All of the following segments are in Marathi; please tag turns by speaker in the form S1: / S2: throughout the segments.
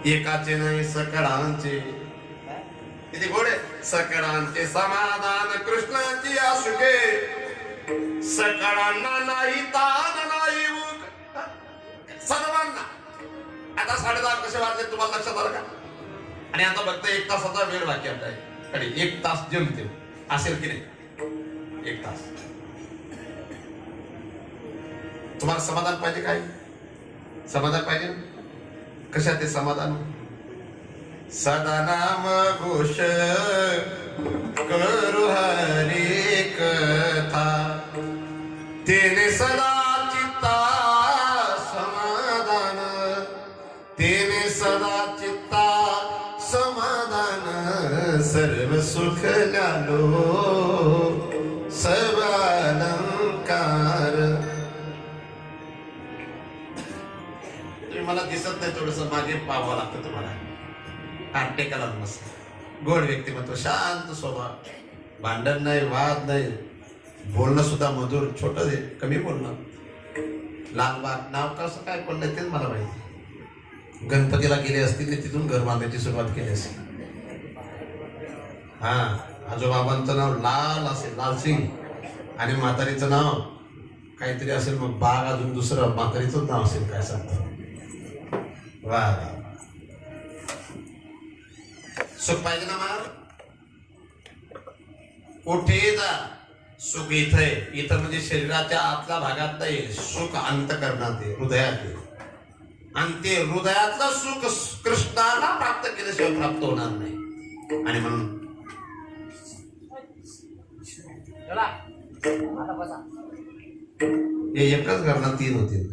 S1: एकाचे नाही सकळांचे किती गोडे सकळांचे समाधान कृष्णाची आशुके सकळांना नाही तान नाही उग सर्वांना. आता 10:30 कसे वाजले तुम्हाला लक्षात आलं का? आणि आता फक्त 1 तासाचा वेळ बाकी आपल्याकडे. 1 तास जमते असेल की नाही? 1 तास. तुम्हाला समाधान पाहिजे काय? समाधान पाहिजे. कशा ते समाधान? सदा नाम घोष करू हरी कथा तेने सदा चित्ता समाधान तेने सदा चित्ता समाधान सर्व सुख लालो सर्व अलंकार. मला दिसत नाही, थोडस मागे पाहावं लागतं तुम्हाला. टेकाला मस्त गोड व्यक्तिमत्व, शांत स्वभाव, भांडण नाही, वाद नाही, बोलणं सुद्धा मधुर, छोट कमी बोलणं. लालबाग नाव कसं काय पडलं तेच मला माहिती. गणपतीला गेले असतील तिथून घर बांधायची सुरुवात केली असेल. हा, आजोबाबांचं नाव लाल असेल, लालसिंग, आणि म्हातारीचं नाव काहीतरी असेल. मग बाग अजून दुसरं म्हातारीचं नाव असेल, काय सांगतो. वा, सुख पाहिजे ना मला? कुठे जा सुख इथं आहे. इथं म्हणजे शरीराच्या आतल्या भागात नाही, सुख अंतःकरणात आहे, हृदयात आहे. आणि ते हृदयातलं सुख कृष्णाला प्राप्त केल्याशिवाय प्राप्त होणार नाही. आणि म्हणून हे एकच घरना 3 होतील.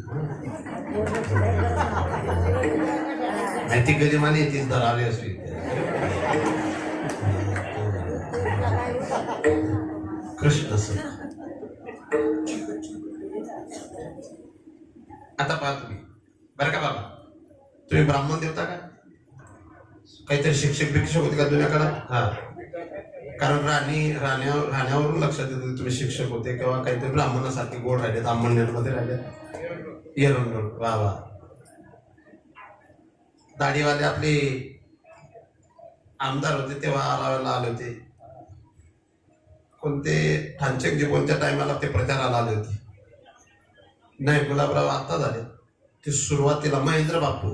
S1: ती गरीमाने येतील तर आले असतील. कृष्ण सर. आता पहा तुम्ही बरं का बाबा, तुम्ही ब्राह्मण देवता का? काहीतरी शिक्षक भिक्षक होते का जुन्या काळात? हा, कारण राण्यावरून लक्षात येतं तुम्ही शिक्षक होते किंवा काहीतरी ब्राह्मणासारखे गोड राहिले, तांबणमध्ये राहिले. येरून वा वा. दाढीवाले आपले आमदार होते तेव्हा आले होते. कोणते ठाणचेकजी कोणत्या टायमाला ते प्रचाराला आले होते? नाही, गुलाबराव आता झाले. ते सुरुवातीला महेंद्र बापू.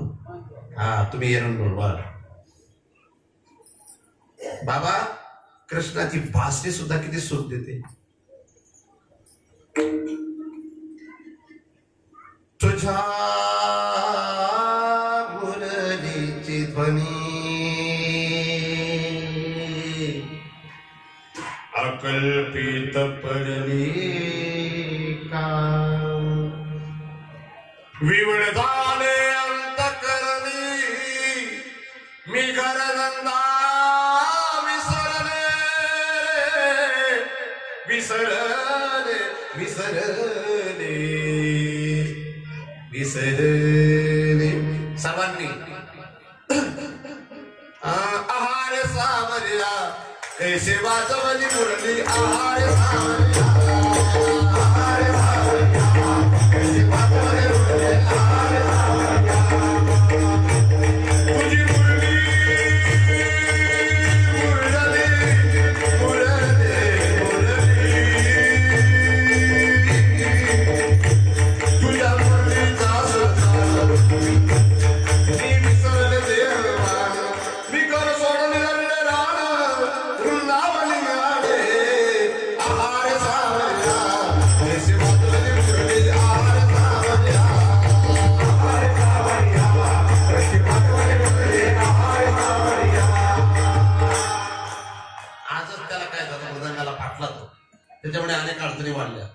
S1: हा, तुम्ही येरून वा. बाबा कृष्णाची भाषणी सुद्धा किती सुख देते. तुझ्या मुरलीची ध्वनी अकल्पित पडली का विवळ झाले अंतकरणी मी घरनंदा विसरले विसरले विसरले सर्वांनी. आहार सावरिया कैसे वाजवली मुरली. आहार सावरिया आहार सावरिया कैसे वाजवली मुरली. आहार सावरिया तुझी मुरली मुरली मुरली तुझ्या मुरलीचा सत्कार मी विसरले देवा. मी कर सोडले राण वृंदावनी आले. आहार सावरिया कैसे वाजवली मुरली. आहार सावरिया आहार सावरिया कैसे वाजवली मुरली. आहार सावरिया. आजच त्याला काय झालं, मृदंगाला फाटला तो, त्याच्यामुळे अनेक अडचणी वाढल्या.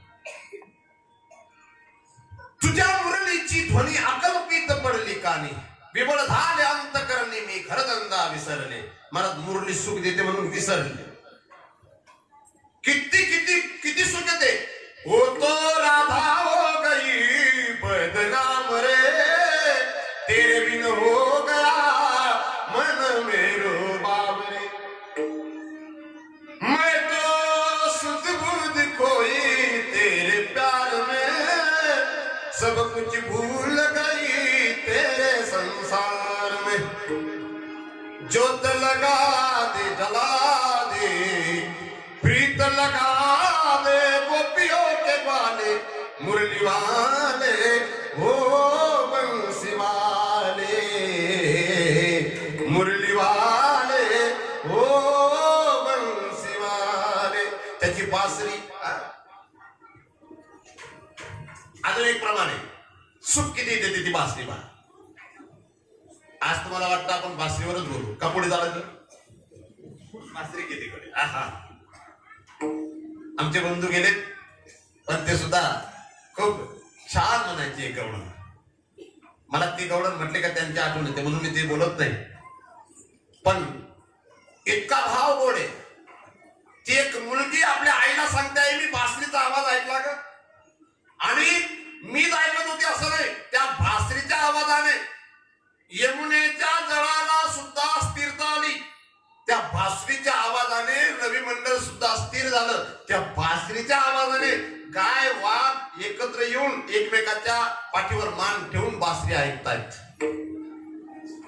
S1: तुझ्या मुरलीची ध्वनी अकल्पित पडली कानी विबळ झाले अंतकरणी मी घरधंदा विसरले. मला मुरली सुख देते म्हणून विसरले. किती किती किती सुख देते. हो तो राधा हो गई बदनाम रे तेरे बिन हो गया मन मेरो बाबरे. मैं तो सुध बुध खोई तेरे प्यार में सब कुछ भूल गई जोत लगा दे जला दे, प्रीत लगा दे गोपियों के बाले, मुरली वाले ओ बंसी वाले, मुरली वाले ओ बंसी वाले. त्याची बासरी अजून एक प्रमाणे सुख किती देते ती बासरी बा. आज तुम्हाला वाटतं आपण बासरीवरच बोलू का, पुढे झालं बासरी किती कडे. आमचे बंधू गेले पण ते सुद्धा खूप छान म्हणायचे एक गवळण. मला ती गवळण म्हटले का त्यांची आठवण येते म्हणून मी ते बोलत नाही. पण इतका भाव गोड आहे. ती एक मुलगी आपल्या आईला सांगते मी बासरीचा आवाज ऐकला का, आणि मीच ऐकत होती असं नाही, त्या बासरीच्या आवाजाने यमुनेच्या जळाला सुद्धा स्थिरता आली. त्या बासरीच्या आवाजाने रवी मंडळ सुद्धा स्थिर झालं. त्या बासरीच्या आवाजाने गाय वाघ एकत्र येऊन एकमेकाच्या पाठीवर मान ठेवून बासरी ऐकतायत.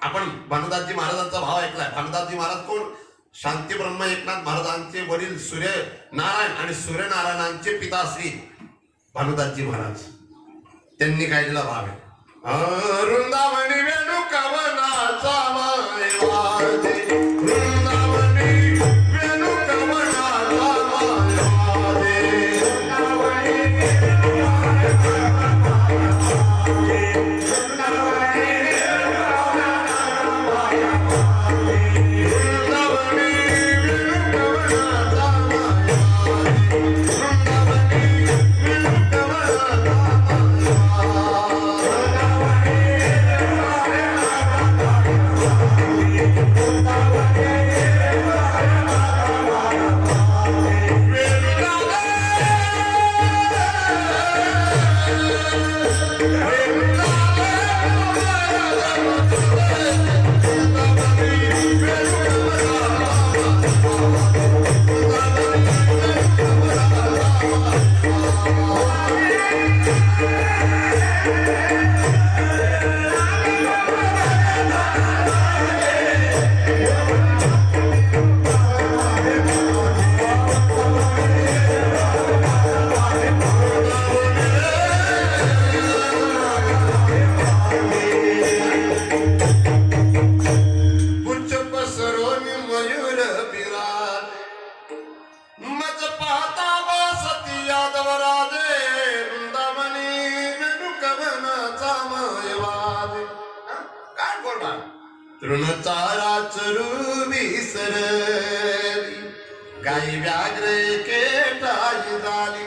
S1: आपण भानुदासजी महाराजांचा भाव ऐकलाय. भानुदासजी महाराज कोण? शांती ब्रह्म एकनाथ महाराजांचे वडील सूर्यनारायण आणि सूर्यनारायणांचे पिता श्री भानुदासजी महाराज. त्यांनी गायलेला भाव आहे. वृंदावनी वेणू कवनाचा वाजे, वृंदावनी वेणू कवनाचा वाजे, तृणचारा चरू विसरली, गाई व्याघ्र केटाई झाली,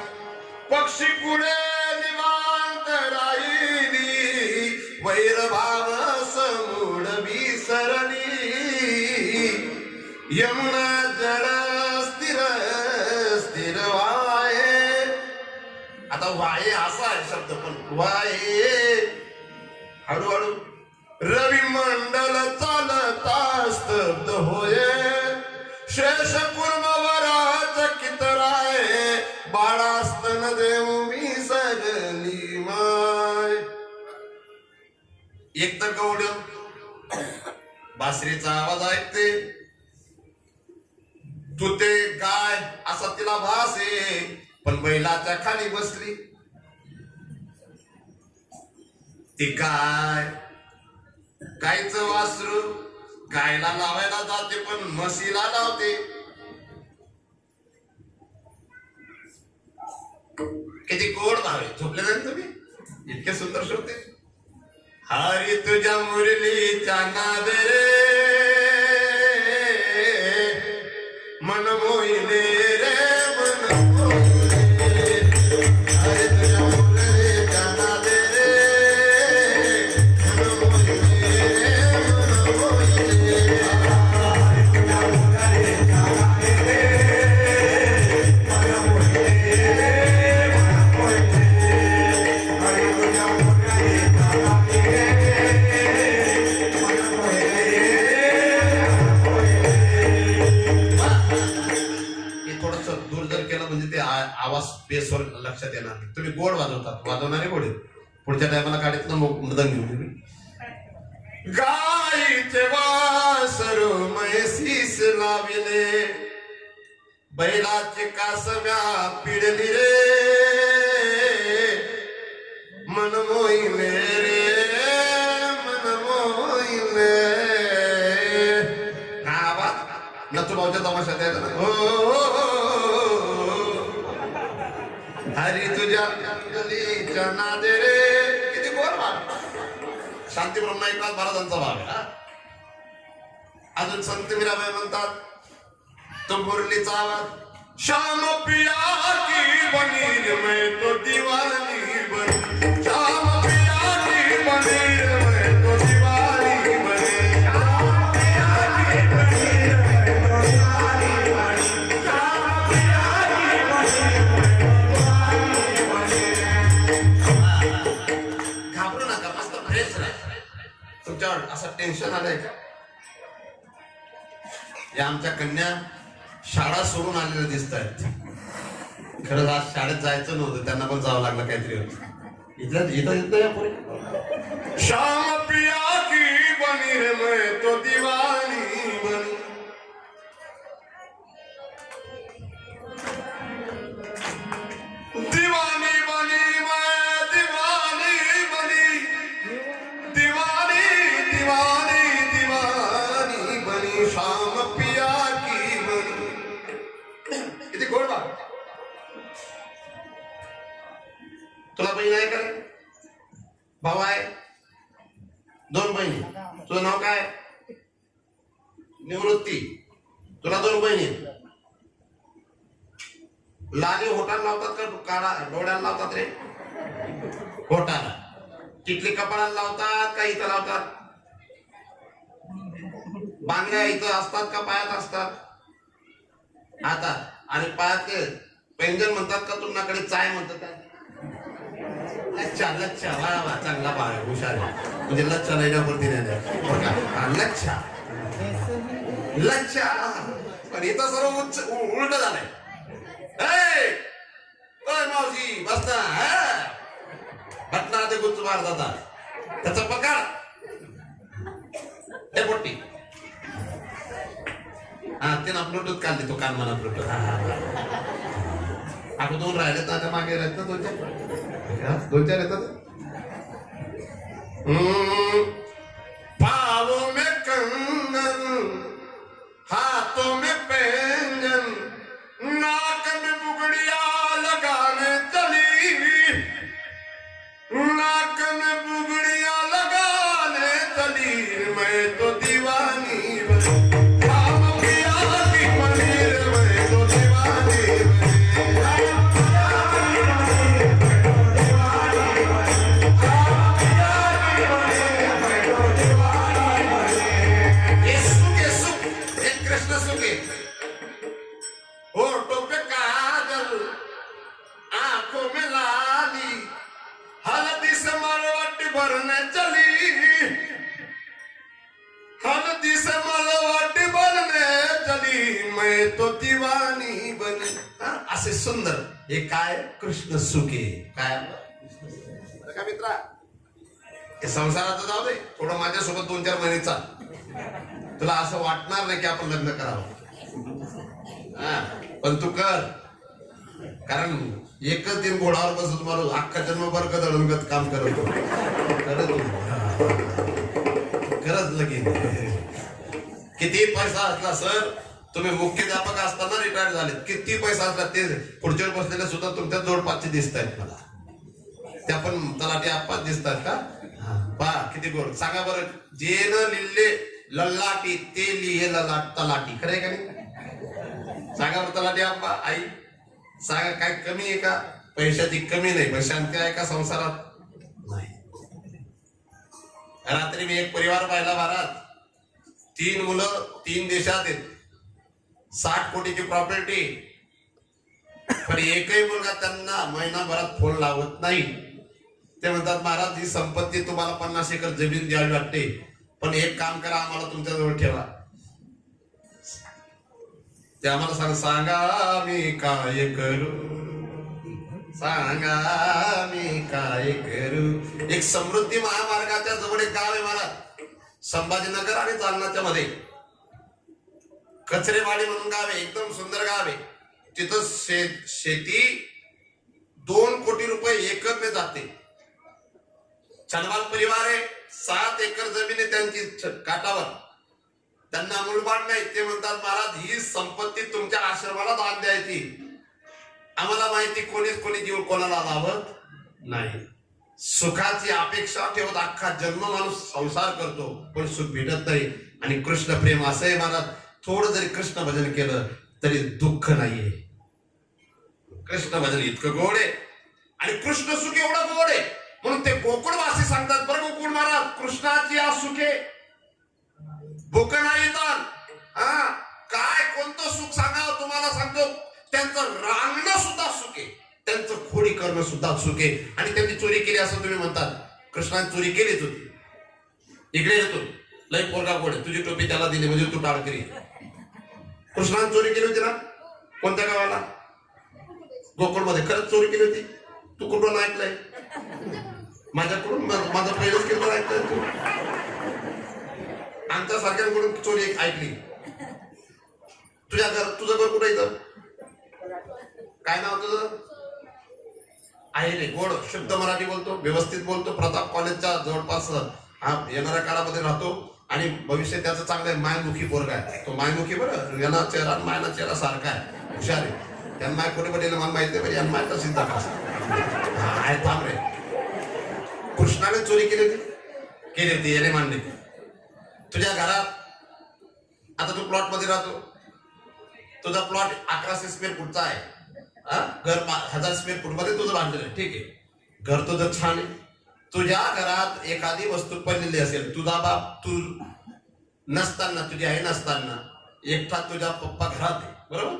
S1: पक्षी पुढे निवांत राहिली, वैरभाव समूळ विसरली, यमुना जळ स्थिर स्थिर वाये. आता वाये असा आहे शब्द, पण वाये हळूहळू रवी मंडल चालता स्तब्ध होये, शेष कुर्मवराच कितराये, बाळास्तन देव विसरली माय. एक तर गौड बासरीचा आवाज ऐकते, तू ते गाय असा तिला भास आहे, पण बैलाच्या खाली बसली ती गाय. गायचं वासरू गायला लावायला जाते पण म्हशीला लावते. किती गोड भाव आहे. झोपले नाही तुम्ही? इतके सुंदर श्रोते. हरी तुझ्या मुरलीच्या नादे मन मोहिले रे मन मोहिले, हरी तुझ्या मुरलीच्या नादे आवाज बेसवर लक्षात येणार नाही. तुम्ही गोड वाजवतात, वाजवणारे गोड. पुढच्या टायमाला काढीत ना मृदंग घेऊन गाय गाईचे वासरू म्हैसीस लाविले बैलाचे कासव्या पिडली रे मन मोहिले रे मन मोहिले गावात नथुभाऊच्या तमाशात यायचं ना हरी तुझ्या गलीच्या नादे रे किती गोड भाग शांती ब्रह्माईकाल महाराजांचा भाग आहे. अजून संत मीराबाई म्हणतात तो मुरलीचा आवाज श्याम पिया की बनीर में तो दीवानी बनी श्याम पिया की बनीर में तो दीवानी बनी श्याम पिया की बनीर में तो दीवानी बनी श्याम पिया की बनीर में तो दीवानी बनी. घाबरू नका, मस्त फ्रेश राहा. तुमच्यावर असं टेन्शन आलंय का? या आमच्या कन्या शाळा सोडून आलेल्या दिसत आहेत. खरंच आज शाळेत जायचं नव्हतं, त्यांना पण जावं लागलं काहीतरी होतं. इथं या पुढे श्याम पिया की बनी रे मैं तो दीवानी बनी दीवानी बनी मैं दीवानी बनी दीवानी दीवानी दीवानी बनी श्याम पिया की बनी. किती गोड बा. तुला बहीण आहे का? भाऊ आहे? दोन बहिणी. तुझं नाव काय? निवृत्ती. तुला दोन बहिणी. लाली होटाला लावतात का काळा डोळ्याला लावतात रे? होटाला. टिकली कपाळाला लावतात का इथं लावतात? बांगड्या इथं असतात का पायात असतात? आता आणि पायात पैंजण म्हणतात का? तुमच्याकडे चाय म्हणतात का? लच्छा लच्छा. वा वा, चांगला भाग आहे, हुशार आहे. म्हणजे लच्छा लिहिण्यावरती नाही लच्छा लच्छा. पण इथं सर्व उलट झालंय. मावशी बसता घटना ते गुच्च मार जातात. त्याचा पकड हे पोट्टी. हा ते ना ब्लूटूथ काढले तो कान म्हणा ब्लूटूथ. आपण दोन राहिलेत ना, त्या मागे राहत ना दोन चार येतात. पावों में कंगन हाथों में पैंजन नाक में बुगड़िया लगाने चली नाक में बुगड़िया लगाने चली मैं तो दीवानी बनी श्याम पिया की बनीर मैं तो दीवानी भरने चली हल्दी से मलवटी भरने चली मैं तो दीवानी बनी. असे सुंदर हे काय कृष्ण सुखे. काय का मित्रा, हे संसाराचं जाऊ दे, थोडं माझ्यासोबत 2-4 महिने चाल. तुला असं वाटणार नाही की आपण लग्न करावं. पण तू कर, कारण एकच दिन घोडावर बसत मारू अख्खा जन्मभर कदळूनगत काम करत खरंच लगीन. किती पैसा असला सर, तुम्ही मुख्याध्यापक असताना रिटायर झालेत, किती पैसा असला ते पुढच्या बसलेले सुद्धा तुमच्या जोडपाची दिसत आहेत मला. त्या पण तलाठी आप्पाच दिसतात का? पहा किती गोड. सांगा बरं, जे न लिहिले लल्लाटी ते लिहे ललाट तलाठी. खरंय का नाही? सांगा बरं तलाठी आप्पा, आई सांगा, काय कमी आहे का? पैशाची कमी नाही, पण शांती आहे का संसारात? नाही. रात्री मी एक परिवार पाहिला भारत. 3 मुलं 3 देशात आहेत, 60 कोटीची प्रॉपर्टी, पण एकही मुलगा त्यांना महिनाभरात फोन लावत नाही. ते म्हणतात महाराज ही संपत्ती तुम्हाला 50 एकर जमीन द्यावी वाटते, पण एक काम करा, आम्हाला तुमच्याजवळ ठेवा. ते आम्हाला सांगा मी काय करू, सांगा मी काय करू. एक समृद्धी महामार्गाच्या जवळ एक गाव आहे महाराज, संभाजीनगर आणि जालनाच्या मध्ये कचरेवाडी म्हणून गाव आहे, एकदम सुंदर गाव आहे. तिथं शेती 2 कोटी रुपये एकरने जाते. चनवाल परिवार आहे, 7 एकर जमीन आहे त्यांची काठावर. त्यांना मूलबाड नाही. ते म्हणतात महाराज ही संपत्ती तुमच्या आश्रमाला दान द्यायची. आम्हाला माहिती कोणी जीव कोणाला लावत नाही. सुखाची अपेक्षा ठेवत अख्खा जन्म माणूस संसार करतो पण सुख भेटत नाही. आणि कृष्ण प्रेम असं आहे महाराज, थोडं जरी कृष्ण भजन केलं तरी दुःख नाहीये. कृष्ण भजन इतकं गोड आहे आणि कृष्ण सुख एवढं गोड आहे म्हणून ते गोकुळवासी सांगतात बरं गोकुळ महाराज कृष्णाची आज सुखे भूक नाही तर काय कोणतं सुख सांगावं तुम्हाला सांगतो. त्यांचं रांगणं सुद्धा सुख आहे, त्यांचं खोडी करणं सुद्धा सुख आहे. आणि त्यांनी चोरी केली असं तुम्ही म्हणतात. कृष्णाने चोरी केलीच होती. इकडे येतो लय पोरगा गोड, तुझी टोपी त्याला दिली म्हणजे तू टाळकरी. कृष्णाने चोरी केली होती ना कोणत्या गावाला? गोकुळमध्ये. खरंच चोरी केली होती. तू कुठून ऐकलंय? माझ्याकडून. माझं पहिलंच केलं ऐकलंय तू? आमच्या सारख्यांकडून चोरी ऐकली. तुझं घर कुठं इथं? काय नाव तुझं? आहे रे गोड शुद्ध मराठी बोलतो, व्यवस्थित बोलतो. प्रताप कॉलेजच्या जवळपास येणाऱ्या काळामध्ये राहतो आणि भविष्य त्याचं चांगलं आहे. मायमुखी पोरगा आहे तो. मायमुखी बरं, यांना चेहरा मायना चेहरा सारखा आहे, हुशार आहे. त्यांना माय कोणी पडलेलं मला माहिती नाही, यांना माय तशीच आहे. थांब रे. कृष्णाने चोरी केली होती याने मानले. तुझ्या घरात आता तू प्लॉट मध्ये राहतो, तुझा प्लॉट 1100 स्क्वेअर फूटचा आहे. घर 1000 स्क्वेअर फूट मध्ये तुझं बांधलेलं आहे. ठीक आहे, घर तुझं छान आहे. तुझ्या घरात एखादी वस्तू पडलेली असेल, तुझा बाप तू नसताना, तुझी आई नसताना एकटा तुझ्या पप्पा घरात आहे बरोबर,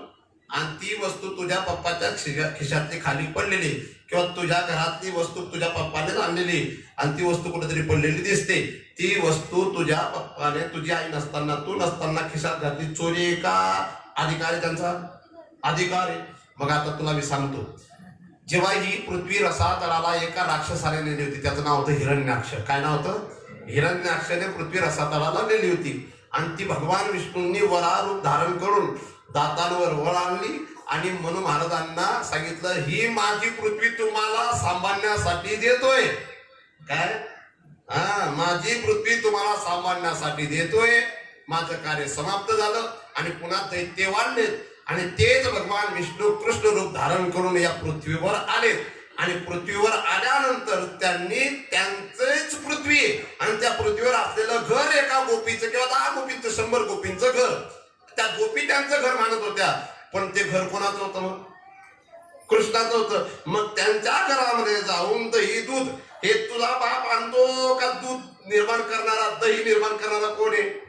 S1: आणि ती वस्तू तुझ्या पप्पाच्या खिशातली खाली पडलेली किंवा तुझ्या घरातली वस्तू तुझ्या पप्पाने आणलेली आणि ती वस्तू कुठेतरी पडलेली दिसते. ती वस्तू तुझ्या पप्पाने तुझी आई नसताना तू नसताना खिशात घातली. चोरी आहे का अधिकार आहे? त्यांचा अधिकार आहे. मग आता तुला मी सांगतो, जेव्हा ही पृथ्वी रसातळाला एका राक्षसाने नेली होती, त्याचं नाव होतं हिरण्याक्ष. काय नाव होतं? हिरण्याक्षने पृथ्वी रसातळाला नेली होती आणि ती भगवान विष्णूंनी वरारूप धारण करून दातांवर वळ आणली आणि मनु महाराजांना सांगितलं ही माझी पृथ्वी तुम्हाला सांभाळण्यासाठी देतोय. काय? माझी पृथ्वी तुम्हाला सांभाळण्यासाठी देतोय. माझं कार्य समाप्त झालं आणि पुन्हा दैत्य वाढलेत आणि तेच भगवान विष्णू कृष्ण रूप धारण करून या पृथ्वीवर आलेत. आणि पृथ्वीवर आल्यानंतर त्यांनी त्यांचेच पृथ्वी आणि त्या पृथ्वीवर असलेलं घर एका गोपीचं किंवा 10 गोपींचं 100 गोपींचं घर, त्या गोपी त्यांचं घर मानत होत्या. पण ते घर कोणाचं होतं? मग कृष्णाचं होतं. मग त्यांच्या घरामध्ये जाऊन दही दूध हे तुझा बाप आणतो का? दूध निर्माण करणारा, दही निर्माण करणारा कोण आहे?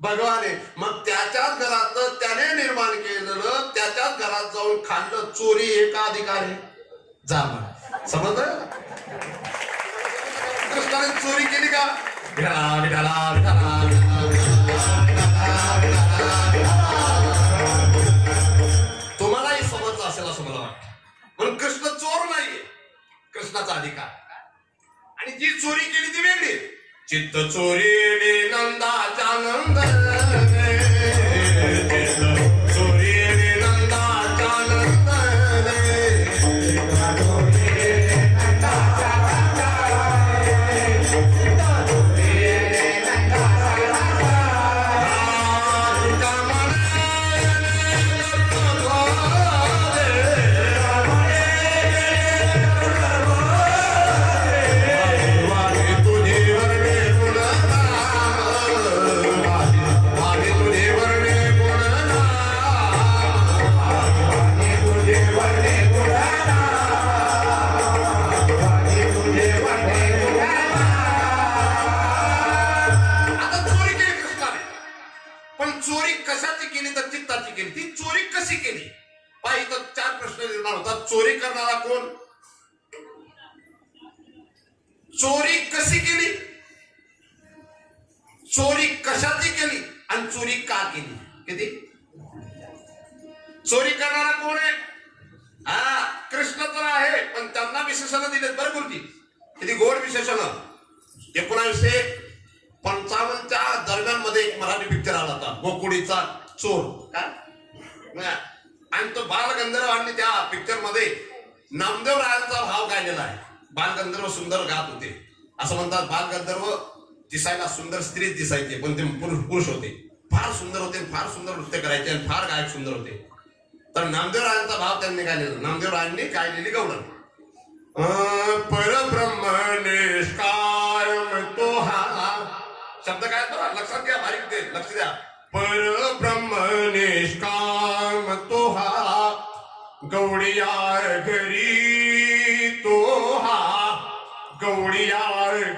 S1: भगवान आहे. मग त्याच्याच घरात त्याने निर्माण केलेलं त्याच्याच घरात जाऊन खाल्लं. चोरी हे का अधिकार आहे? जा मग समजलं? कृष्णाने चोरी केली का? तुम्हालाही समजलं असेल असं मला वाटतं. म्हणून कृष्ण चोर नाहीये, कृष्णाचा अधिकार. आणि जी चोरी केली ती वेगळी. चित्त चोरी नंदाचा नंद, चोरी नंदाचा नंद, चोरी करणारा कोण? चोरी कशी केली? चोरी कशाची केली आणि चोरी का केली? किती? चोरी करणारा कोण आहे? कृष्ण तर आहे, पण त्यांना विशेषण दिलेत बरं गुरुजी. किती गोड विशेषण. 1955 मध्ये एक मराठी पिक्चर आला होता गोकुळीचा चोर काय, आणि तो बालगंधर्वांनी त्या पिक्चर मध्ये नामदेव रायांचा भाव गायलेला आहे. बालगंधर्व सुंदर गात होते, असं म्हणतात. बालगंधर्व दिसायला सुंदर स्त्रीच दिसायचे, पण ते पुरुष होते, फार सुंदर होते, फार सुंदर नृत्य करायचे आणि फार गायक सुंदर होते. तर नामदेव रायांचा भाव त्यांनी गायलेला. नामदेव रायांनी गायलेली गवळण, परब्रह्म निष्काम तो हा, शब्द काय बघा लक्षात घ्या, बारीक दे लक्ष द्या. परब्रह्म निष्काम तो हा, गवळिया घरी तो हा, गवळिया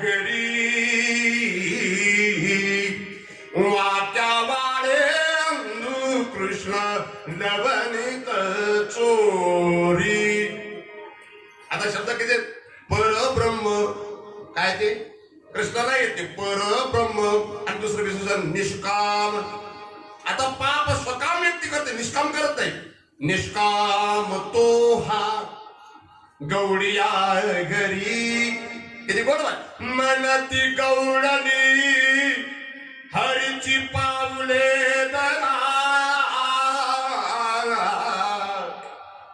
S1: घरी वाट्या वाडे अंधू कृष्ण लवणित चोरी. आता शब्द किती? परब्रह्म काय ते कृष्णाला येते परब्रह्म, आणि दुसरं विशेषण निष्काम. आता पाप स्वकाम व्यक्ती करते, निष्काम करत नाही. निष्काम तो हा, गवळिया घरी. किती गोड वाट. मनती गवळणी हरीची पावले दरा,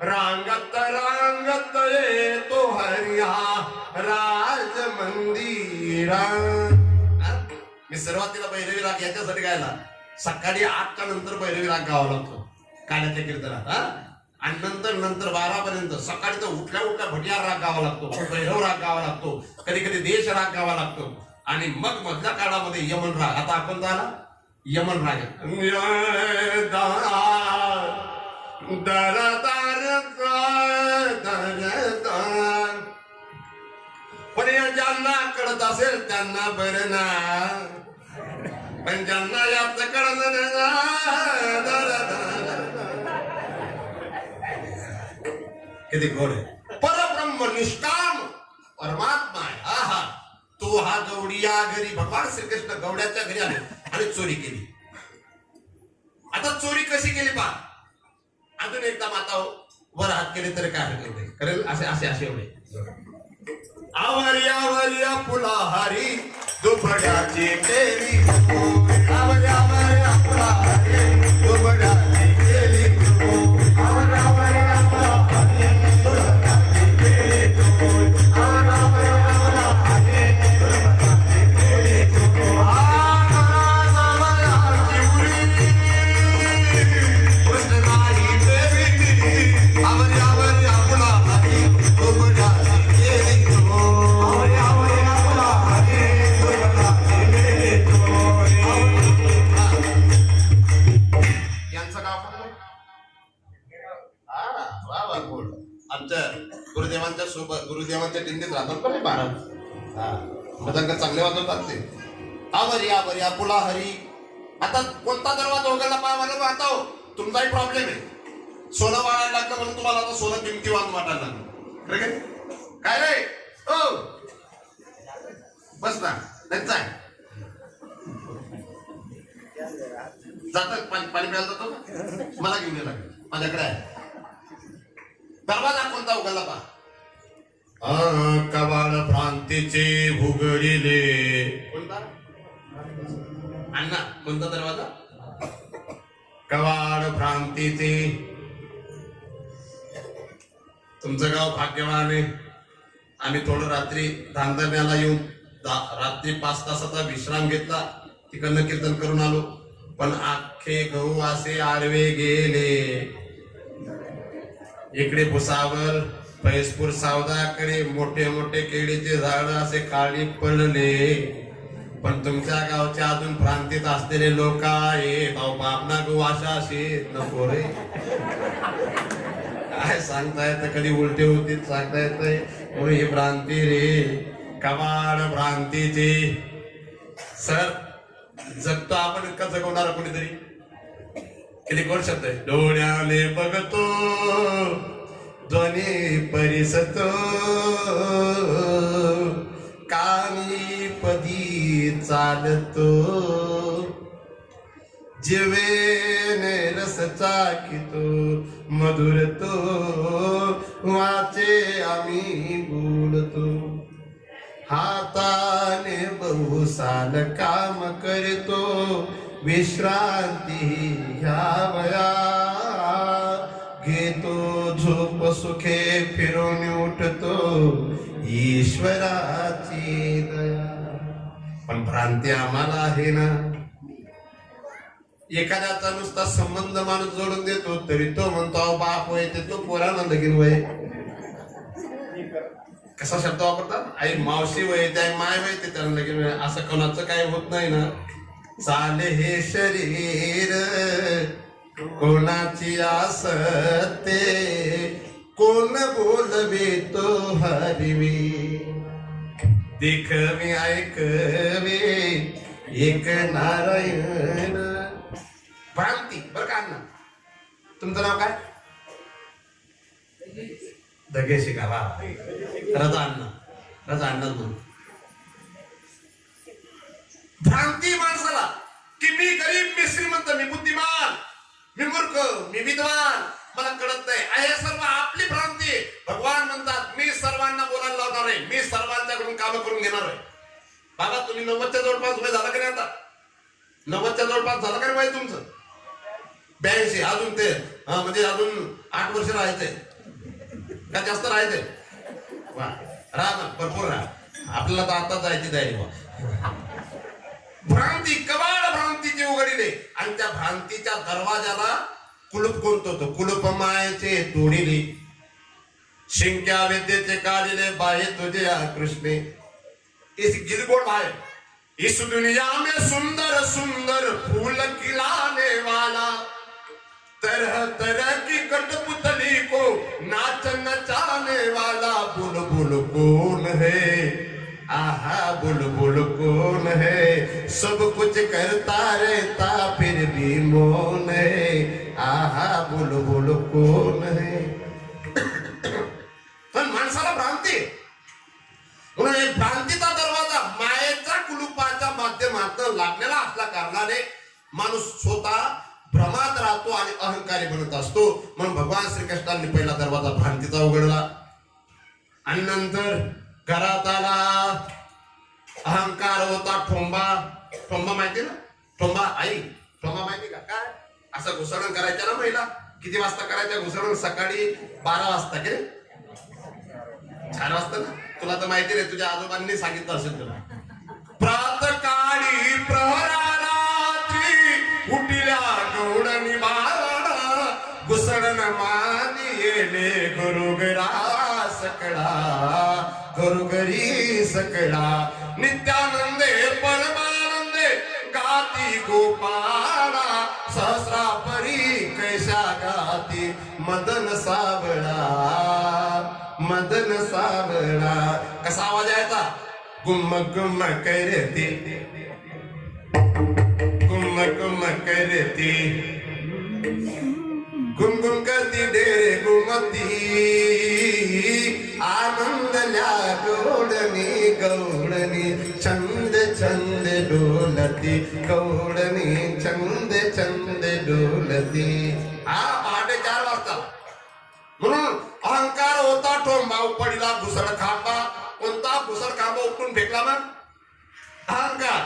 S1: रांगत रांगत येतो हरिया राज मंदिरा. मी सुरुवातीला भैरवी राग याच्यासाठी गायला, सकाळी 8च्या नंतर भैरवी राग गावा लागतो काल्याच्या कीर्तनात, आणि नंतर 12 पर्यंत. सकाळी तर उठल्या भटियार राग गावा लागतो, भैरव राग गावा लागतो, कधी कधी देश राग गावा लागतो, आणि मग मधल्या काळामध्ये यमन राग. आता आपण झाला यमन राग. पण ज्यांना कळत असेल त्यांना बरं ना, पण ज्यांना याच कळत किती गोड आहे. परब्रह्म निष्काम परमात्मा आहे. हा तो हा गवळिया घरी. भगवान श्रीकृष्ण गवड्याच्या घरी आले आणि चोरी केली. आता चोरी कशी केली पहा. अजून एकदा माता वर हात केले तरी काय हरकत नाही, करेल असे एवढे. आवल्या फुलाहारी दुबड्याची केली, आवल्या फुलाहारी दुबड्याची केली, आवल्या फुलाहारी दुबड्याची केली, गुरुदेवांच्या टिंडीत राहतात पण महाराज, मृदंग चांगले वाजवतात ते. आवरिया पुला हरी. आता कोणता दरवाजा उघडला पाहायला आता हो तुमचाही प्रॉब्लेम आहे. सोनं वाढायला लागलं म्हणून तुम्हाला आता सोनं किमतीवान वाटायला लागलं. काय रे हो बस ना, त्यांचा जातात पाणी प्यायला जातो का? मला घेऊन यायला माझ्याकडे आहे. दरवाजा कोणता उघडला पहा. कवाड भ्रांतीचे उघडिले. कोणता अण्णा कोणता दरवाजा? कवाड भ्रांतीचे. तुमचं गाव भाग्यवान आहे. आम्ही थोडं रात्री धांदण्याला येऊन रात्री 5 तासाचा विश्राम घेतला, तिकडनं कीर्तन करून आलो. पण अख्खे गहू असे आडवे गेले. इकडे भुसावळ फैजपूर सावदाकडे मोठे मोठे केळीचे झाड असे काळी पडले. पण तुमच्या गावच्या अजून प्रांतीत असलेले लोक आहेत. बापना गो अशा नको रे. काय सांगता येत, कधी उलटे होती सांगता येत. म्हणून ही भ्रांती रे, कवाड भ्रांतीची. सर जगतो आपण इतका जगवणार कोणीतरी. किती गोड शब्द आहे. डोळ्याने बघतो ध्वनी परिसतो, कानी पदी चालतो. जिवेने रस चाकितो मधुर तो, वाचे आम्ही बोलतो. हाताने बहुसाल काम करतो, विश्रांती घ्यावया. घेतो झोप सुखे फिरून उठतो, ईश्वराची दया. पण भ्रांती आम्हाला आहे ना. एखाद्याचा नुसता संबंध माणूस जोडून देतो तरी तो म्हणतो अहो बाप वय ते तो पोराला लगीन वय. कसा शब्द वापरतात, आई मावशी वय ते आई माय वय ते त्याला लगीन वय. असं कोणाचं काही होत नाही ना. चाले हे शरीर कोणाची आसते, कोण बोलवे तो हरवी. देखवे ऐकवे एक नारायण. भ्रांती बर का अण्णा, तुमचं नाव काय? दगेशी का? वा रजा अण्णा, रजा अण्णा. भ्रांती माणसाला की मी गरीब, मी श्रीमंत, मी बुद्धिमान, मी मूर्ख, मी विद्वान, मला कळत नाही. हे सर्व आपली भ्रांती आहे. भगवान म्हणतात मी सर्वांना बोलायला लावणार आहे, मी सर्वांच्याकडून काम करून घेणार आहे. बाबा तुम्ही 90च्या जवळपास वय झाला का नाही? आता 90च्या जवळपास झालं का नाही वय तुमचं? 82. अजून ते म्हणजे अजून 8 वर्ष राहायचंय का जास्त राहायचंय? वा राहा ना, भरपूर राहा. आपल्याला तर आता जायची तयारी. भ्रांती कबाड भ्रांतीची उघडीले आणि त्या भ्रांतीच्या दरवाजाला कुलूप कोणतं होतं? कुलूप मायेचे तोडिले, शिंक्या विद्येचे काढिले, बाहे तुझे कृष्णे. इस गिरगोड भाई, इस दुनिया में सुंदर सुंदर फूल खिलाने वाला, तरह तरह की कठपुतली को नाच नचाने वाला, बुलबुल कौन है? आहा बुलबुल कौन है? सब कुछ करता रहता फिर भी मौन है. आहा बुलबुल कौन है? पण माणसाला भ्रांती म्हणून भ्रांतीचा दरवाजा मायेच्या कुलुपाच्या माध्यमातून लागलेला असल्या कारणाने माणूस स्वतः भ्रमात राहतो आणि अहंकारी बनत असतो. म्हणून भगवान श्रीकृष्णांनी पहिला दरवाजा भ्रांतीचा उघडला आणि नंतर घरात आला. अहंकार होता ठोंबा. ठोंबा माहिती ना? ठोंबा आई ठोंबा माहिती का? काय असं घुसळण करायचं ना महिला. किती वाजता करायच्या घुसळण? सकाळी 12 वाजता की 4 वाजता ना? तुला तर माहिती नाही, तुझ्या आजोबांनी सांगितलं असेल तुला. प्रातकाळी प्रहराची उठिल्या गौडणी बाळा, घुसळण मानी येले गुरुगरा सकळा, गुरुगरी सकळा. नित्यानंदे परमानंदे गाती गोपाळा, सहस्रा परी कैशा गाती मदन सावळा, मदन सावळा. कसा आवाज यायचा? गुम गुम करती, गुम गुम करती, गुनगुन करती डेरे गुमती, आनंदल्या गौडणी गौडणी छंद छंद डोलती, गौडणी छंद छंद डोलती. हा पहाटे 4 वाजता. म्हणून अहंकार होता ठोंबा पडला घुसळ खांबा. कोणता घुसळ खांबा उपटून फेकला ना? अहंकार.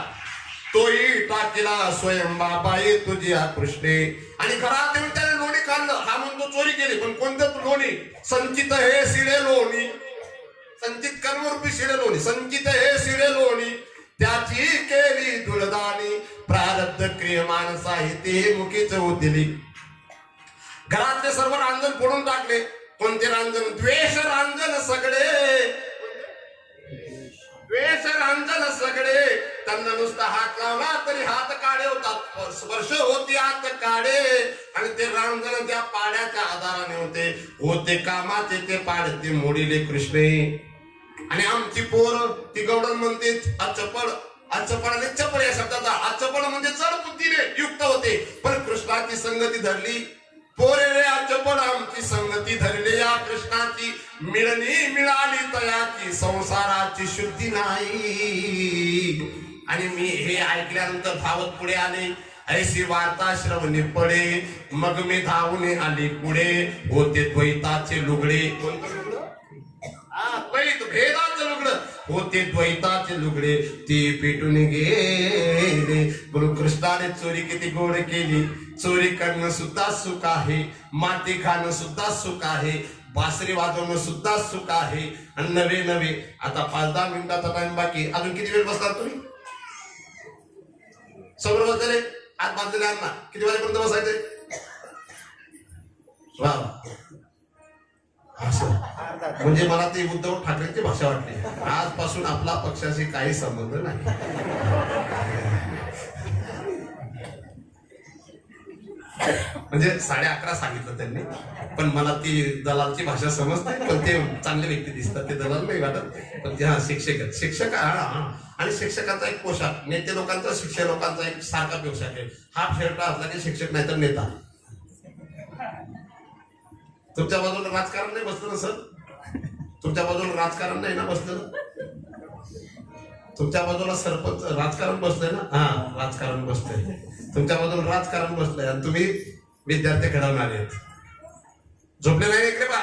S1: तोही टाकीला स्वयं बाबाई तुझी कृष्णे. आणि घरात येऊन त्याने लोणी खाल्लं. हा म्हणतो चोरी केली, पण कोणतं लोणी? संचित हे शिळे लोणी, संचित कर्मरूपी शिळे लोणी, संचित हे शिळे लोणी, त्याची केली धुळदाणी, प्रारब्ध क्रिय माणसा ते मुखीच उदिली. घरातले सर्व रांजण फोडून टाकले. कोणते रांजण? द्वेष रांजण सगळे, द्वेष रांजण सगळे. त्यांना नुसता हात लावला तरी हात काळे होतात. स्पर्श होती हात काळे. आणि ते रांजण त्या पाड्याच्या आधाराने होते कामाचे ते पाडते मोडीले कृष्णे. आणि आमची पोर ती गौडण म्हणते अचपळ. अचपळ आणि चपळ या शब्दाचा अचपळ म्हणजे चढ बुद्धीने युक्त होते. पण कृष्णाची संगती धरली. पोरे रे अचपळ आमची संगती धरली या कृष्णाची. मिळणी मिळाली तयाची, संसाराची शुद्धी नाही. आणि मी हे ऐकल्यानंतर धावत पुढे आले. ऐशी वार्ता श्रवणी पडे. मग मी धावून आली पुढे. होते द्वैताचे लुगडे. कोणतं लुगडं? द्वैत भेदाचं लुगडं. होते द्वैताचे लुगडे ती पेटून गेले. गुरु कृष्णाने चोरी किती गोड केली. चोरी करणं सुद्धा सुख आहे, माती खाणं सुद्धा सुख आहे, बासरी वाजवणं सुद्धा सुख आहे. आणि नवे नवे आता 5-10 मिनिटाचा टाइम बाकी. अजून किती वेळ बसणार तुम्ही? समोर बसलेले आत बांधलेले अण्णा किती वाजेपर्यंत बसायचे? वा असं म्हणजे मला ती उद्धव ठाकरेंची भाषा वाटली. आजपासून आपला पक्षाशी काही संबंध नाही. म्हणजे 11:30 सांगितलं त्यांनी, पण मला ती दलालची भाषा समजते. पण ते चांगले व्यक्ती दिसतात, ते दलाल नाही वाटत. पण ते शिक्षक आणि शिक्षकांचा एक पोशाख, नेते लोकांचा शिक्षक लोकांचा एक सारखा पोशाख आहे. हाफ शर्ट असला की शिक्षक नाही तर नेता. तुमच्या बाजूला राजकारण नाही बसलं ना सर? तुमच्या बाजूला राजकारण नाही ना बसलं? तुमच्या बाजूला सरपंच राजकारण बसलंय ना? हा, राजकारण बसलंय तुमच्या बाजूला, राजकारण बसलंय. आणि तुम्ही विद्यार्थी घडवणारे आहेत. झोपले नाही इकडे बा.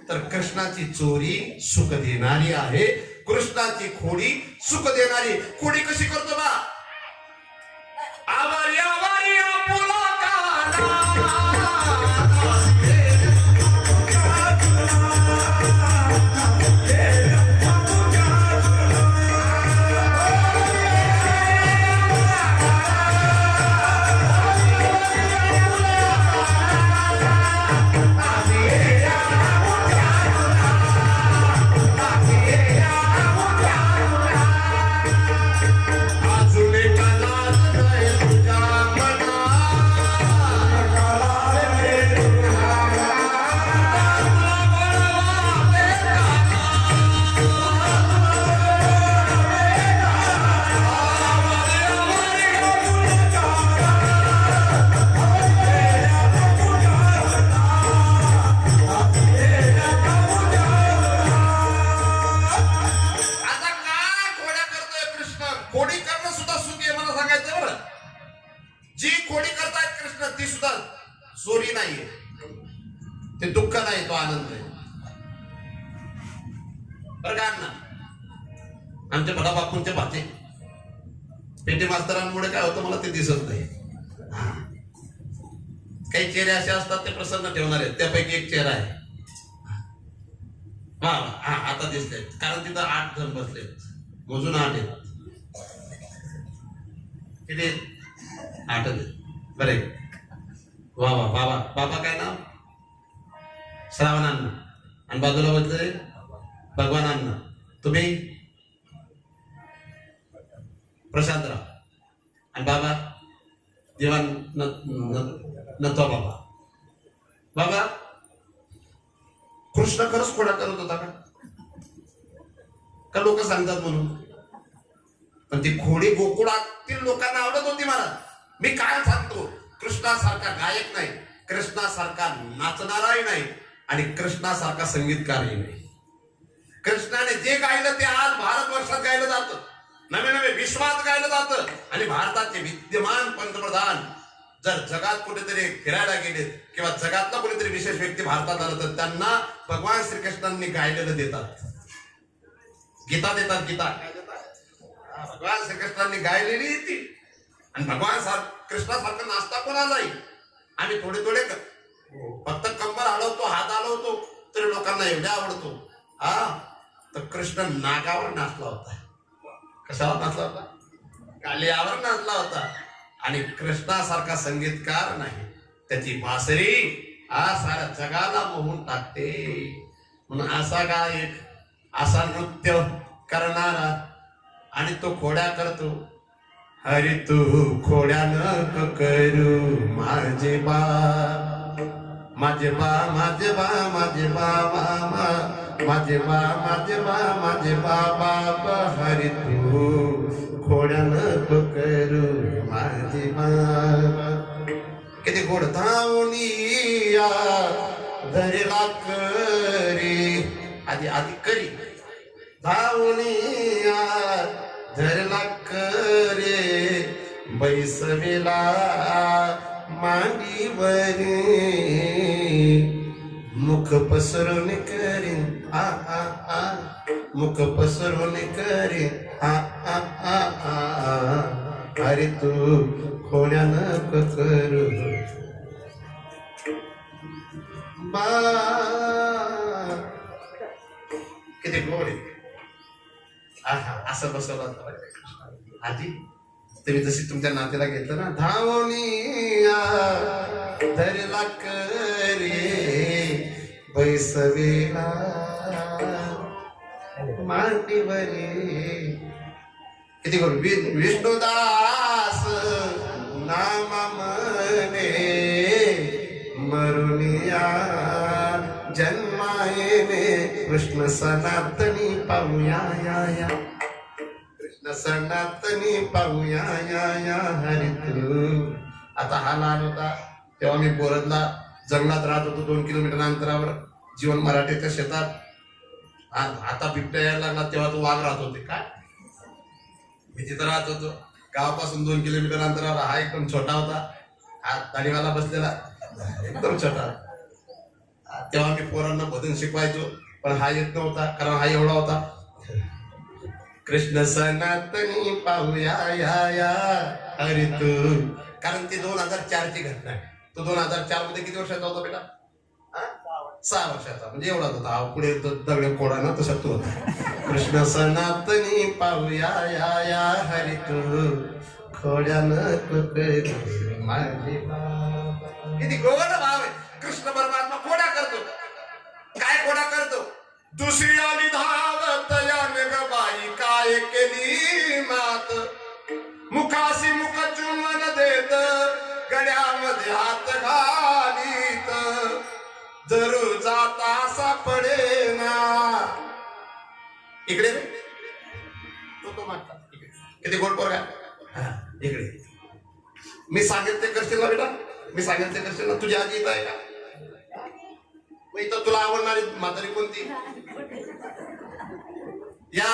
S1: तर कृष्णाची चोरी सुख देणारी आहे, कृष्णाची खोडी सुख देणारी. खोडी कशी करतो बा? आवारी आवारी आपुला काला चोरी नाहीये, ते दुःख नाही, तो आनंद आहे. बरं का अण्णा? आमच्या भला बापूंचे भाचे पेटे मास्तरांमुळे काय होतं मला ते दिसत नाही. काही चेहरे असे असतात ते प्रसन्न ठेवणार आहेत. त्यापैकी एक चेहरा आहे. हा हा आता दिसले, कारण तिथं 8 जण बसले, मोजून 8 आहेत. किती? 8 आहेत. बरे वा वा. बाबा बाबा काय नाव? श्रावणांना. आणि बाजूला बसले भगवानांना. तुम्ही? प्रशांतराव. आणि बाबा दिवाण नथवा बाबा. बाबा कृष्ण खरंच खोडा करत होता का लोक सांगतात म्हणून? पण ती खोडी गोकुळातील लोकांना आवडत होती. मला मी काय सांगतो, कृष्णासारखा गायक नाही, कृष्णासारखा नाचणाराही नाही, आणि कृष्णासारखा संगीतकारही नाही. कृष्णाने जे गायलं ते आज भारतवर्षात गायलं जातं, नवे नवे विश्वात गायलं जातं. आणि भारताचे विद्यमान पंतप्रधान जर जगात कुठेतरी फिरायला गेले किंवा जगातला कुठेतरी विशेष व्यक्ती भारतात आलं तर त्यांना भगवान श्रीकृष्णांनी गायलेलं देतात. गीता देतात. गीता काय देतात? भगवान श्रीकृष्णांनी गायलेली ती. आणि भगवान कृष्णासारखं नाचता कोणालाही आम्ही थोडे थोडे फक्त कंबर हलवतो, हात हलवतो तरी लोकांना एवढा आवडतो. हा, तर कृष्ण नागावर नाचला होता. कशावर नाचला होता? कालियावर नाचला होता. आणि कृष्णासारखा संगीतकार नाही. त्याची बासरी साऱ्या जगाला मोहून टाकते. म्हणून असा गायक, असा नृत्य करणारा, आणि तो खोड्या करतो. हरी तू खोड्या नको करू माझे बा, माझे बा, माझे बा, माझे बा, माझे बा, माझे बा, माझे बाबा. हरी तू खोड्या नको करू माझे बा. किती गोड धावणीया धरला करी, आधी आधी करी धावणीया धरला करे, बैसविला मांडीवरी मुख पसरून करीन. आ आ आ मुख पसरून करे आ आ आ आ अरे तू खोड्या नको करू बा. किती गोड आहे. असं बसवलं आजी. तुम्ही जशी तुमच्या नातीला घेतलं ना धावणीया धरला करे बैसवेला मांडीवरे. किती गोड. विष्णुदास नाम मने मरुनिया जन्मायेने कृष्ण सनातनी पाहूया या कृष्ण सनातनी पाहूया या हरी तू. आता हा लहान होता तेव्हा मी बोरदला जंगलात राहत होतो 2 किलोमीटर अंतरावर जीवन मराठीच्या शेतात. आता बिबट्या यायला लागला तेव्हा तो वाघ राहत होते काय. मी तिथं राहत होतो गावापासून 2 किलोमीटर अंतरावर. हा एकदम छोटा होता. हा दाढीवाला बसलेला एकदम छोटा. तेव्हा मी पोरांना भजन शिकवायचो पण हा येत नव्हता कारण हा एवढा होता. कृष्ण सनातनी पाहूया या हरी तू. कारण ती 2004 ची घटना आहे. तो 2004 मध्ये किती वर्षाचा होता बेटा. 6 वर्षाचा. म्हणजे एवढा होता. हा पुढे दगड कोडा ना तसा तो होता. कृष्ण सनातनी पाहूया या हरी तू खोड्या नको करू माझी. किती गोड भाव आहे. कृष्ण परमात्मा खोड्या करतो. काय खोड्या करतो. दुसरी आली धावत याने ग बाई काय केली मात मुखासी मुख चुंबन देत गड्यामध्ये हात घालीत जरू जाता सापडे ना. इकडे तो म्हणतात किती गोड पोरगा. इकडे मी सांगेल ते करशील ना बेटा. मी सांगेल ते करशील ना. तुझी आजी इथं आहे का. इथं तुला आवडणारी म्हातारी कोणती. या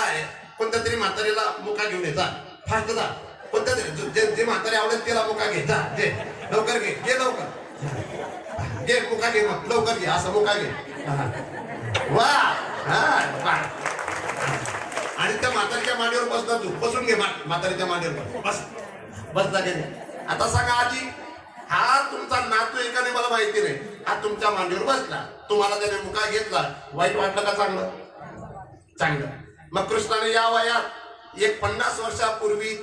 S1: कोणत्या तरी म्हातारीला मुका घेऊन ये जा. फास्ट जा. कोणत्या तरी जे म्हातारी आवडेल त्याला मुका घे जा. घे लवकर घे लवकर घे मुका घे. मग लवकर घे. असं मुका घे. वा हा. आणि त्या म्हातारीच्या मांडीवर बसला तू. बसून घे म्हातारीच्या मांडीवर बस. बसला घे. आता सांगा आजी हा तुमचा नातू आहे का नाही मला माहिती नाही. हा तुमच्या मांडीवर बसला. तुम्हाला त्याने मुका घेतला. वाईट वाटलं का चांगलं. चांगलं. मग कृष्णाने या वयात एक 50 वर्षापूर्वी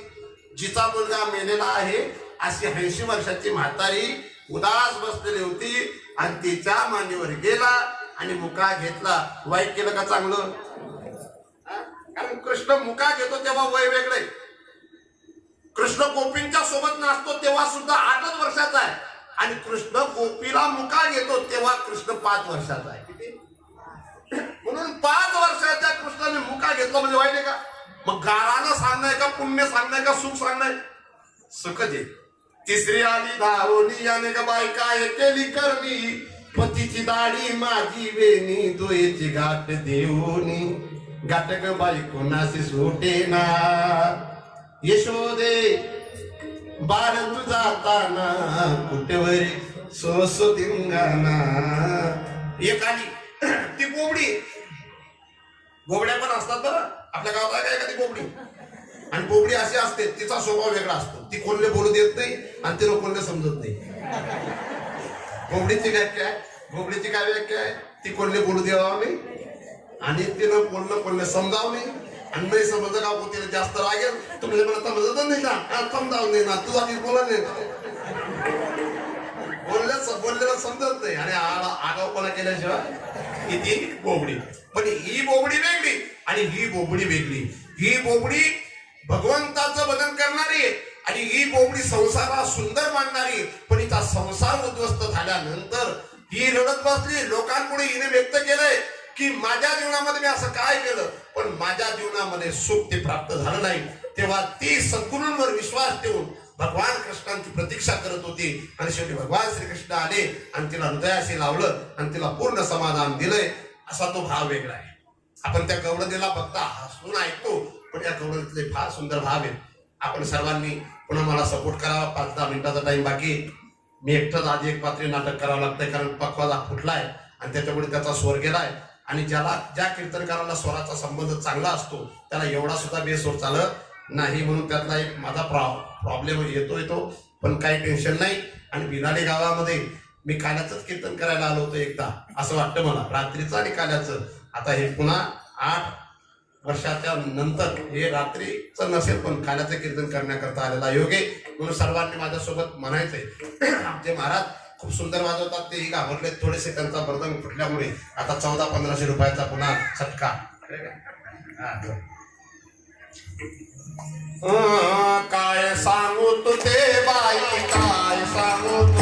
S1: जिचा मुलगा मेलेला आहे अशी 80 वर्षाची म्हातारी उदास बसलेली होती आणि तिच्या मांडीवर गेला आणि मुका घेतला. वाईट केलं का चांगलं. कारण कृष्ण मुका घेतो तेव्हा वय वेगळे. कृष्ण गोपींच्या सोबत नाचतो तेव्हा सुद्धा 8च वर्षाचा आहे आणि कृष्ण गोपीला मुका घेतो तेव्हा कृष्ण 5 वर्षाचा आहे. म्हणून 5 वर्षाच्या कृष्णाने मुका घेतला म्हणजे वाईट आहे का. मग गारानं सांगणं का पुण्य सांगणं का सुख सांगणं. सुख दे. तिसरी आली धावणी याने का बाई काय केली करणी पतीची दाढी माझी वेणी दोयेची गाठ देऊनी गाठक बाई कोणाशी सुटे ना. यशोदे बाळ तू जाताना कुठेवरी सोसो दिंगाना. एक आली ती बोबडी. बोबड्या पण असतात बरं आपल्या गावात आहे का एखादी बोबडी. आणि बोबडी अशी असते तिचा स्वभाव वेगळा असतो. ती कोणले बोलू देत नाही आणि तिला कोणले समजत नाही. बोबडीची व्याख्या आहे. बोबडीची काय व्याख्या आहे. ती कोणले बोलू द्यावा नाही आणि तिनं बोलणं कोणले समजावं नाही आणि नाही समजलं का तिला जास्त रागेल. तुम्ही मला समजत नाही का समजावं नाही ना तू आधी बोला नाही. बोललेलं समजत नाही आणि आगावपणा केल्याशिवाय ती बोबडी. पण ही बोबडी वेगळी आणि ही बोबडी वेगळी. ही बोबडी भगवंताचं भजन करणारी आणि ही बोबडी संसाराला सुंदर मानणारी. पण हिचा संसार उद्ध्वस्त झाल्यानंतर ही रडत बसली. लोकांपुढे हिने व्यक्त केलंय की माझ्या जीवनामध्ये मी असं काय केलं पण माझ्या जीवनामध्ये सुख ते प्राप्त झालं नाही. तेव्हा ती सद्गुरूंवर विश्वास ठेवून भगवान कृष्णांची प्रतीक्षा करत होती आणि शेवटी भगवान श्रीकृष्ण आले आणि तिला हृदयाशी लावलं आणि तिला पूर्ण समाधान दिलंय. असा तो भाव वेगळा आहे. आपण त्या गवळणीला फक्त हसून ऐकतो पण त्या गवळणीतले फार सुंदर भाव आहेत. आपण सर्वांनी पुन्हा मला सपोर्ट करावा. 5-10 मिनिटाचा टाइम बाकी. मी एकटंच आधी एक पात्री नाटक करावं लागतंय कारण पक्वादा फुटलाय आणि त्याच्यामुळे त्याचा स्वर गेलाय आणि ज्याला ज्या कीर्तनकाराला स्वराचा संबंध चांगला असतो त्याला एवढा सुद्धा बेसूर चालत नाही. म्हणून त्यातला एक माझा प्रॉब्लेम येतो पण काही टेन्शन नाही. आणि बिनाडे गावामध्ये मी काल्याचंच कीर्तन करायला आलो होतो एकदा, असं वाटतं मला, रात्रीचं आणि काल्याचं. आता हे पुन्हा 8 वर्षाच्या नंतर हे रात्रीचं नसेल पण काल्याचं कीर्तन करण्याकरता आलेला योग आहे. म्हणून सर्वांनी माझ्यासोबत म्हणायचंय. आमचे महाराज खूप सुंदर वाजवतात, तेही घाबरले थोडेसे, त्यांचा मृदंग फुटल्यामुळे. आता 1400-1500 रुपयाचा पुन्हा सटका. काय सांगू तुझे बाई, काय सांगू